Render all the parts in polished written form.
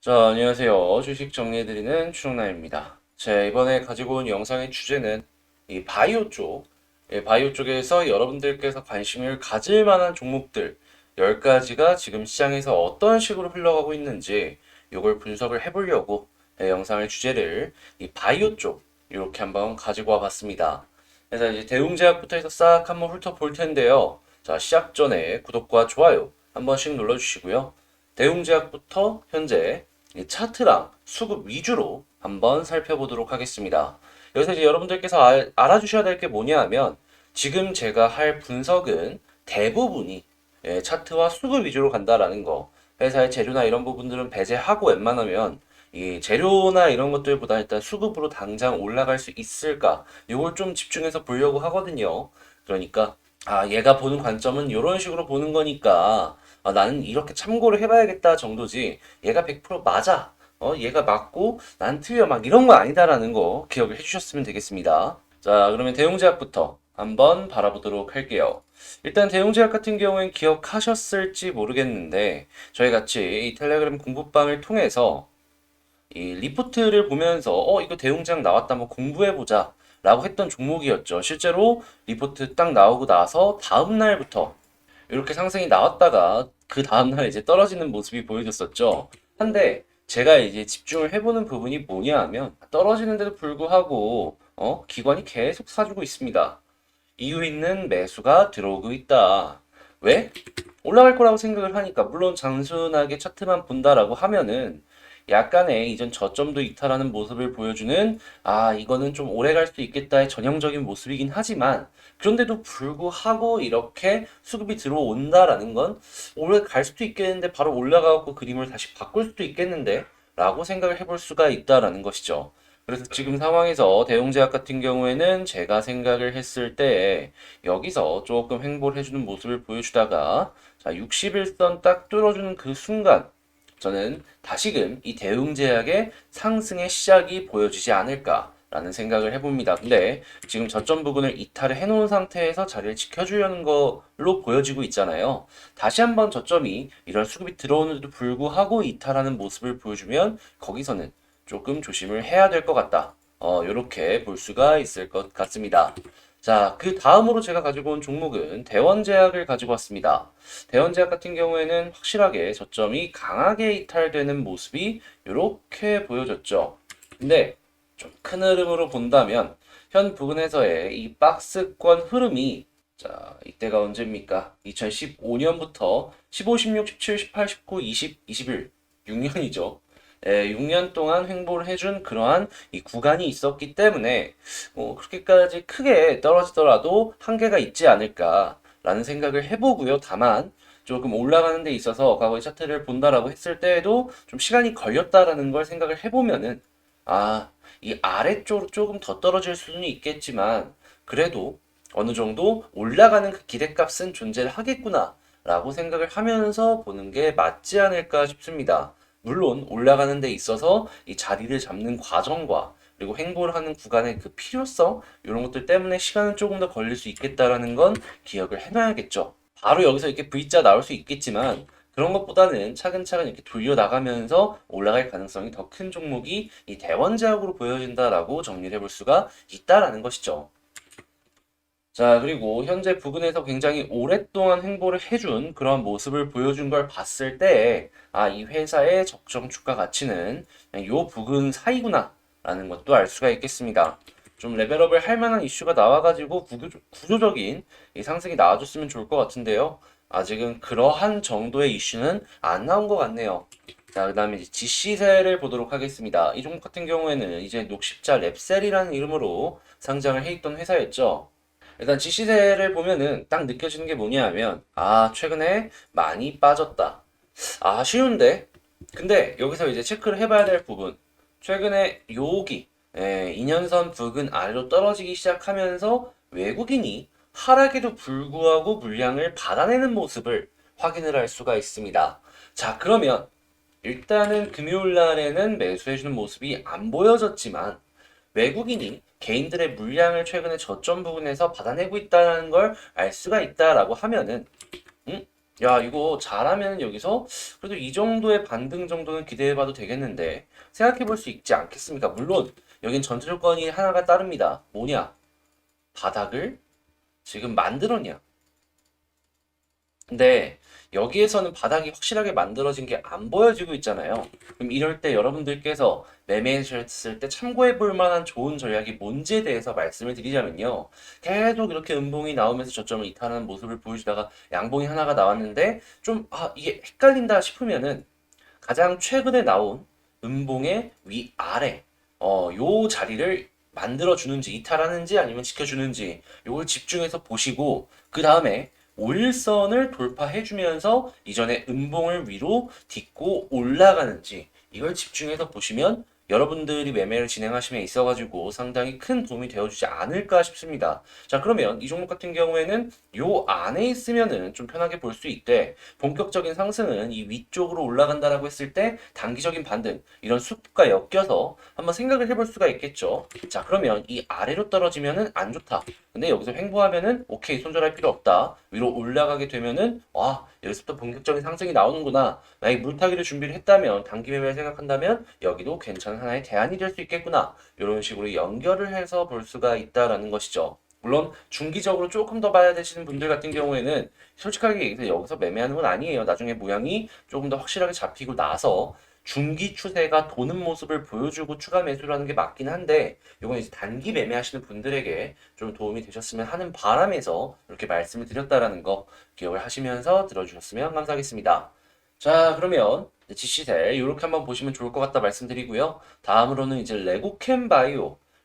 자, 안녕하세요. 주식 정리해드리는 추정남입니다. 자, 이번에 가지고 온 영상의 주제는 이 바이오 쪽, 바이오 쪽에서 여러분들께서 관심을 가질 만한 종목들 10가지가 지금 시장에서 어떤 식으로 흘러가고 있는지 이걸 분석을 해보려고 영상의 주제를 이 바이오 쪽 이렇게 한번 가지고 와봤습니다. 그래서 이제 대웅제약부터 해서 싹 한번 훑어볼 텐데요. 자, 시작 전에 구독과 좋아요 한 번씩 눌러주시고요. 대웅제약부터 현재 이 차트랑 수급 위주로 한번 살펴보도록 하겠습니다. 여기서 이제 여러분들께서 알아주셔야 될 게 뭐냐 하면 지금 제가 할 분석은 대부분이 차트와 수급 위주로 간다라는 거. 회사의 재료나 이런 부분들은 배제하고 웬만하면 이 재료나 이런 것들보다 일단 수급으로 당장 올라갈 수 있을까? 이걸 좀 집중해서 보려고 하거든요. 그러니까 얘가 보는 관점은 이런 식으로 보는 거니까 나는 이렇게 참고를 해봐야겠다 정도지 얘가 100% 맞아. 얘가 맞고 난 틀려 막 이런 거 아니다라는 거 기억을 해주셨으면 되겠습니다. 자, 그러면 대웅제약부터 한번 바라보도록 할게요. 일단 대웅제약 같은 경우엔 기억하셨을지 모르겠는데 저희 같이 이 텔레그램 공부방을 통해서 이 리포트를 보면서 이거 대웅제약 나왔다 한번 공부해보자 라고 했던 종목이었죠. 실제로 리포트 딱 나오고 나서 다음 날부터 이렇게 상승이 나왔다가 그 다음날 이제 떨어지는 모습이 보여졌었죠. 한데 제가 이제 집중을 해보는 부분이 뭐냐 하면 떨어지는데도 불구하고 기관이 계속 사주고 있습니다. 이유 있는 매수가 들어오고 있다. 왜? 올라갈 거라고 생각을 하니까 물론 단순하게 차트만 본다라고 하면은 약간의 이전 저점도 이탈하는 모습을 보여주는 이거는 좀 오래 갈 수 있겠다의 전형적인 모습이긴 하지만 그런데도 불구하고 이렇게 수급이 들어온다라는 건 오래 갈 수도 있겠는데 바로 올라가고 그림을 다시 바꿀 수도 있겠는데 라고 생각을 해볼 수가 있다라는 것이죠. 그래서 지금 상황에서 대웅제약 같은 경우에는 제가 생각을 했을 때 여기서 조금 횡보를 해주는 모습을 보여주다가 자 60일선 딱 뚫어주는 그 순간 저는 다시금 이 대웅제약의 상승의 시작이 보여지지 않을까라는 생각을 해봅니다. 근데 지금 저점 부분을 이탈을 해놓은 상태에서 자리를 지켜주려는 걸로 보여지고 있잖아요. 다시 한번 저점이 이런 수급이 들어오는데도 불구하고 이탈하는 모습을 보여주면 거기서는 조금 조심을 해야 될 것 같다. 요렇게 볼 수가 있을 것 같습니다. 자, 그 다음으로 제가 가지고 온 종목은 대원제약을 가지고 왔습니다. 대원제약 같은 경우에는 확실하게 저점이 강하게 이탈되는 모습이 이렇게 보여졌죠. 근데 좀 큰 흐름으로 본다면 현 부분에서의 이 박스권 흐름이 자, 이때가 언제입니까? 2015년부터 15, 16, 17, 18, 19, 20, 21, 6년이죠. 6년 동안 횡보를 해준 그러한 이 구간이 있었기 때문에 그렇게까지 크게 떨어지더라도 한계가 있지 않을까라는 생각을 해보고요. 다만 조금 올라가는 데 있어서 과거의 차트를 본다라고 했을 때에도 좀 시간이 걸렸다라는 걸 생각을 해보면은 이 아래쪽으로 조금 더 떨어질 수는 있겠지만 그래도 어느 정도 올라가는 그 기대값은 존재를 하겠구나 라고 생각을 하면서 보는 게 맞지 않을까 싶습니다. 물론 올라가는 데 있어서 이 자리를 잡는 과정과 그리고 횡보를 하는 구간의 그 필요성 이런 것들 때문에 시간은 조금 더 걸릴 수 있겠다라는 건 기억을 해놔야겠죠. 바로 여기서 이렇게 V자 나올 수 있겠지만 그런 것보다는 차근차근 이렇게 돌려 나가면서 올라갈 가능성이 더 큰 종목이 이 대원제약으로 보여진다라고 정리를 해볼 수가 있다라는 것이죠. 자, 그리고 현재 부근에서 굉장히 오랫동안 횡보를 해준 그런 모습을 보여준 걸 봤을 때, 이 회사의 적정 주가 가치는 그냥 요 부근 사이구나, 라는 것도 알 수가 있겠습니다. 좀 레벨업을 할 만한 이슈가 나와가지고 구조적인 이 상승이 나와줬으면 좋을 것 같은데요. 아직은 그러한 정도의 이슈는 안 나온 것 같네요. 자, 그 다음에 이제 GC세를 보도록 하겠습니다. 이 종목 같은 경우에는 이제 녹십자 랩셀이라는 이름으로 상장을 해 있던 회사였죠. 일단 지시세를 보면은 딱 느껴지는 게 뭐냐 하면 최근에 많이 빠졌다. 쉬운데 근데 여기서 이제 체크를 해봐야 될 부분 최근에 여기 2년선 부근 아래로 떨어지기 시작하면서 외국인이 하락에도 불구하고 물량을 받아내는 모습을 확인을 할 수가 있습니다. 자, 그러면 일단은 금요일 날에는 매수해주는 모습이 안 보여졌지만 외국인이 개인들의 물량을 최근에 저점 부분에서 받아내고 있다는 걸 알 수가 있다라고 하면은 야, 이거 잘하면 여기서 그래도 이 정도의 반등 정도는 기대해봐도 되겠는데 생각해볼 수 있지 않겠습니까? 물론 여긴 전제 조건이 하나가 따릅니다. 뭐냐? 바닥을 지금 만들었냐? 근데 여기에서는 바닥이 확실하게 만들어진 게 안 보여지고 있잖아요. 그럼 이럴 때 여러분들께서 매매하셨을 때 참고해 볼 만한 좋은 전략이 뭔지에 대해서 말씀을 드리자면요. 계속 이렇게 음봉이 나오면서 저점을 이탈하는 모습을 보여주다가 양봉이 하나가 나왔는데 좀, 이게 헷갈린다 싶으면은 가장 최근에 나온 음봉의 위아래, 요 자리를 만들어주는지, 이탈하는지 아니면 지켜주는지, 요걸 집중해서 보시고, 그 다음에 5일선을 돌파해주면서 이전에 음봉을 위로 딛고 올라가는지, 이걸 집중해서 보시면 여러분들이 매매를 진행하심에 있어가지고 상당히 큰 도움이 되어주지 않을까 싶습니다. 자, 그러면 이 종목 같은 경우에는 요 안에 있으면은 좀 편하게 볼 수 있대. 본격적인 상승은 이 위쪽으로 올라간다라고 했을 때 단기적인 반등, 이런 숲과 엮여서 한번 생각을 해볼 수가 있겠죠. 자, 그러면 이 아래로 떨어지면은 안 좋다. 근데 여기서 횡보하면은 오케이, 손절할 필요 없다. 위로 올라가게 되면은 와, 여기서부터 본격적인 상승이 나오는구나. 만약에 물타기를 준비를 했다면, 단기 매매를 생각한다면 여기도 괜찮은 하나의 대안이 될 수 있겠구나. 이런 식으로 연결을 해서 볼 수가 있다라는 것이죠. 물론 중기적으로 조금 더 봐야 되시는 분들 같은 경우에는 솔직하게 얘기해서 여기서 매매하는 건 아니에요. 나중에 모양이 조금 더 확실하게 잡히고 나서 중기 추세가 도는 모습을 보여주고 추가 매수를 하는 게 맞긴 한데, 이건 이제 단기 매매하시는 분들에게 좀 도움이 되셨으면 하는 바람에서 이렇게 말씀을 드렸다라는 거 기억을 하시면서 들어주셨으면 감사하겠습니다. 자, 그러면 GC셀 이렇게 한번 보시면 좋을 것 같다 말씀드리고요. 다음으로는 이제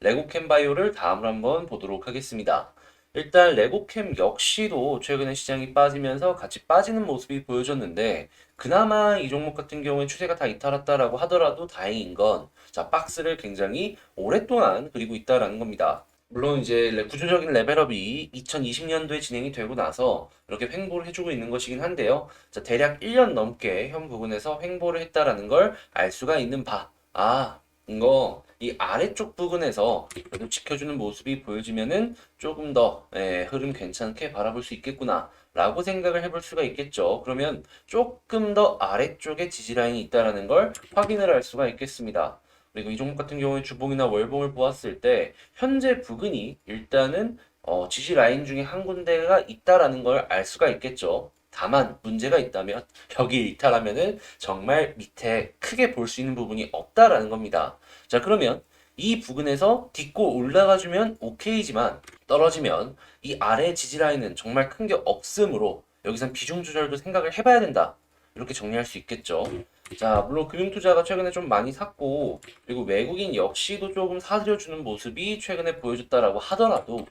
레고캠바이오를 다음으로 한번 보도록 하겠습니다. 일단 레고캠 역시도 최근에 시장이 빠지면서 같이 빠지는 모습이 보여졌는데, 그나마 이 종목 같은 경우에 추세가 다 이탈했다라고 하더라도 다행인 건, 자, 박스를 굉장히 오랫동안 그리고 있다라는 겁니다. 물론 이제 구조적인 레벨업이 2020년도에 진행이 되고 나서 이렇게 횡보를 해주고 있는 것이긴 한데요. 자, 대략 1년 넘게 현 부근에서 횡보를 했다라는 걸 알 수가 있는 바. 이거 이 아래쪽 부근에서 그래도 지켜주는 모습이 보여지면은 조금 더 흐름 괜찮게 바라볼 수 있겠구나 라고 생각을 해볼 수가 있겠죠. 그러면 조금 더 아래쪽에 지지라인이 있다라는 걸 확인을 할 수가 있겠습니다. 그리고 이 종목 같은 경우에 주봉이나 월봉을 보았을 때 현재 부근이 일단은 지지 라인 중에 한 군데가 있다라는 걸 알 수가 있겠죠. 다만 문제가 있다면 여기 이탈하면은 정말 밑에 크게 볼 수 있는 부분이 없다라는 겁니다. 자, 그러면 이 부근에서 딛고 올라가주면 오케이지만 떨어지면 이 아래 지지 라인은 정말 큰 게 없으므로 여기선 비중 조절도 생각을 해봐야 된다. 이렇게 정리할 수 있겠죠. 자, 물론 금융투자가 최근에 좀 많이 샀고, 그리고 외국인 역시도 조금 사들여주는 모습이 최근에 보여줬다라고 하더라도,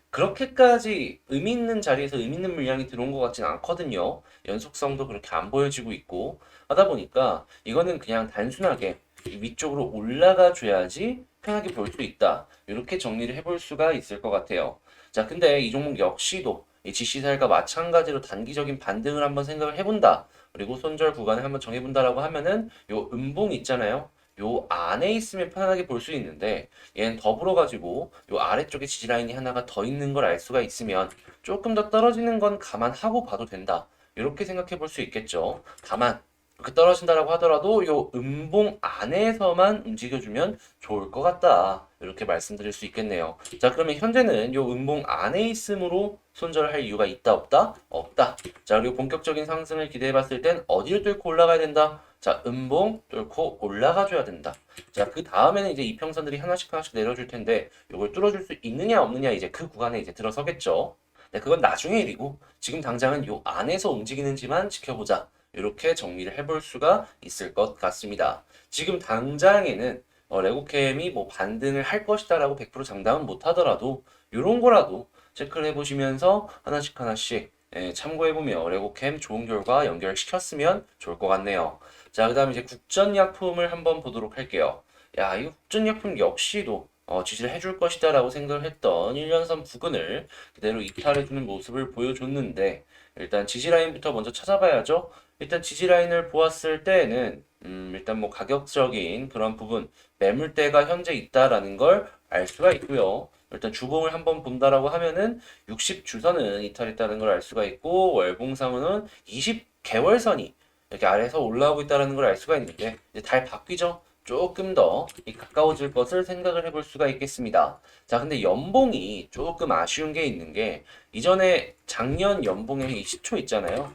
그렇게까지 의미 있는 자리에서 의미 있는 물량이 들어온 것 같진 않거든요. 연속성도 그렇게 안 보여지고 있고, 하다 보니까 이거는 그냥 단순하게 위쪽으로 올라가 줘야지 편하게 볼 수 있다. 이렇게 정리를 해볼 수가 있을 것 같아요. 자, 근데 이 종목 역시도 이 GC살과 마찬가지로 단기적인 반등을 한번 생각을 해본다. 그리고 손절 구간을 한번 정해본다라고 하면은 요 음봉 있잖아요. 요 안에 있으면 편안하게 볼 수 있는데 얘는 더불어 가지고 요 아래쪽에 지지라인이 하나가 더 있는 걸 알 수가 있으면 조금 더 떨어지는 건 감안하고 봐도 된다. 이렇게 생각해 볼 수 있겠죠. 다만 이렇게 떨어진다라고 하더라도 요 음봉 안에서만 움직여주면 좋을 것 같다. 이렇게 말씀드릴 수 있겠네요. 자, 그러면 현재는 요 음봉 안에 있으므로 손절할 이유가 있다 없다? 없다. 자, 그리고 본격적인 상승을 기대해 봤을 땐 어디를 뚫고 올라가야 된다? 자, 음봉 뚫고 올라가 줘야 된다. 자, 그 다음에는 이제 이평선들이 하나씩 하나씩 내려줄 텐데 이걸 뚫어줄 수 있느냐 없느냐 이제 그 구간에 이제 들어서겠죠. 네, 그건 나중에 일이고 지금 당장은 요 안에서 움직이는지만 지켜보자. 이렇게 정리를 해볼 수가 있을 것 같습니다. 지금 당장에는 레고캠이 뭐 반등을 할 것이다라고 100% 장담은 못 하더라도 이런 거라도 체크를 해보시면서 하나씩 하나씩 참고해보며 레고캠 좋은 결과 연결시켰으면 좋을 것 같네요. 자, 그 다음에 이제 국전약품을 한번 보도록 할게요. 야, 이 국전약품 역시도 지지를 해줄 것이다라고 생각을 했던 1년선 부근을 그대로 이탈해주는 모습을 보여줬는데 일단 지지라인부터 먼저 찾아봐야죠. 일단 지지라인을 보았을 때는 일단 뭐 가격적인 그런 부분 매물대가 현재 있다라는 걸 알 수가 있고요. 일단 주봉을 한번 본다라고 하면은 60주선은 이탈했다는 걸 알 수가 있고 월봉상으로는 20개월선이 이렇게 아래에서 올라오고 있다는 걸 알 수가 있는데 이제 달 바뀌죠. 조금 더 가까워질 것을 생각을 해볼 수가 있겠습니다. 자, 근데 연봉이 조금 아쉬운 게 있는 게 이전에 작년 연봉의 이 시초 있잖아요.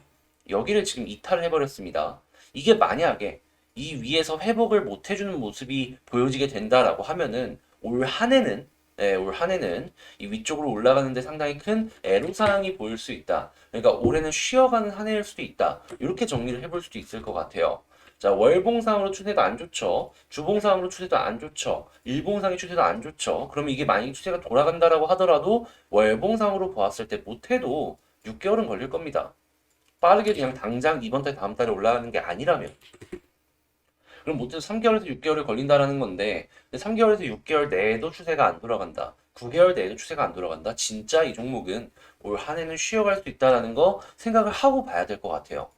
여기를 지금 이탈을 해버렸습니다. 이게 만약에 이 위에서 회복을 못 해주는 모습이 보여지게 된다라고 하면은 올 한해는 올 한해는 이 위쪽으로 올라가는데 상당히 큰 애로사항이 보일 수 있다. 그러니까 올해는 쉬어가는 한 해일 수도 있다. 이렇게 정리를 해볼 수도 있을 것 같아요. 자, 월봉상으로 추세도 안 좋죠. 주봉상으로 추세도 안 좋죠. 일봉상의 추세도 안 좋죠. 그러면 이게 만약에 추세가 돌아간다라고 하더라도 월봉상으로 보았을 때 못해도 6개월은 걸릴 겁니다. 빠르게 그냥 당장 이번 달 다음 달에 올라가는 게 아니라면 그럼 못해도 3개월에서 6개월이 걸린다라는 건데 3개월에서 6개월 내에도 추세가 안 돌아간다. 9개월 내에도 추세가 안 돌아간다. 진짜 이 종목은 올 한해는 쉬어갈 수 있다라는 거 생각을 하고 봐야 될 것 같아요.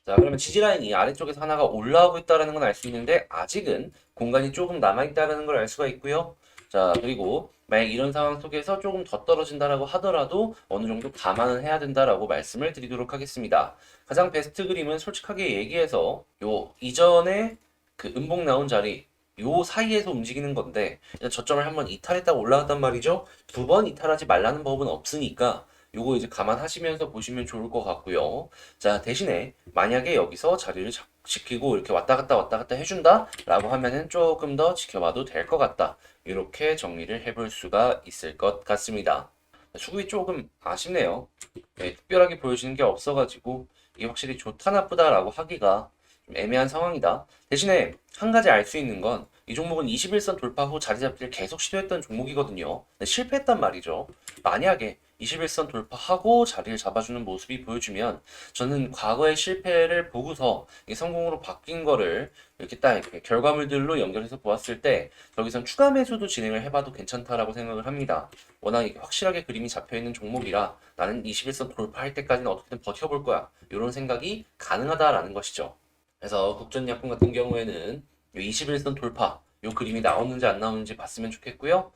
자, 그러면 지지라인이 아래쪽에서 하나가 올라오고 있다는 건 알 수 있는데 아직은 공간이 조금 남아있다는 걸 알 수가 있고요. 자, 그리고 만약 이런 상황 속에서 조금 더 떨어진다라고 하더라도 어느 정도 감안은 해야 된다라고 말씀을 드리도록 하겠습니다. 가장 베스트 그림은 솔직하게 얘기해서 요 이전에 그 음봉 나온 자리 요 사이에서 움직이는 건데 일단 저점을 한번 이탈했다가 올라갔단 말이죠. 두 번 이탈하지 말라는 법은 없으니까 요거 이제 감안하시면서 보시면 좋을 것 같고요. 자, 대신에 만약에 여기서 자리를 지키고 이렇게 왔다 갔다 해준다 라고 하면은 조금 더 지켜봐도 될 것 같다. 이렇게 정리를 해볼 수가 있을 것 같습니다. 수급이 조금 아쉽네요. 네, 특별하게 보여지는 게 없어가지고 이게 확실히 좋다 나쁘다라고 하기가 좀 애매한 상황이다. 대신에 한 가지 알 수 있는 건 이 종목은 21선 돌파 후 자리 잡기를 계속 시도했던 종목이거든요. 근데 실패했단 말이죠. 만약에 21선 돌파하고 자리를 잡아주는 모습이 보여주면 저는 과거의 실패를 보고서 이 성공으로 바뀐 거를 이렇게 딱 이렇게 결과물들로 연결해서 보았을 때 저기선 추가 매수도 진행을 해봐도 괜찮다라고 생각을 합니다. 워낙 이게 확실하게 그림이 잡혀있는 종목이라 나는 21선 돌파할 때까지는 어떻게든 버텨볼 거야. 이런 생각이 가능하다라는 것이죠. 그래서 국전약품 같은 경우에는 이 21선 돌파 요 그림이 나오는지 안 나오는지 봤으면 좋겠고요.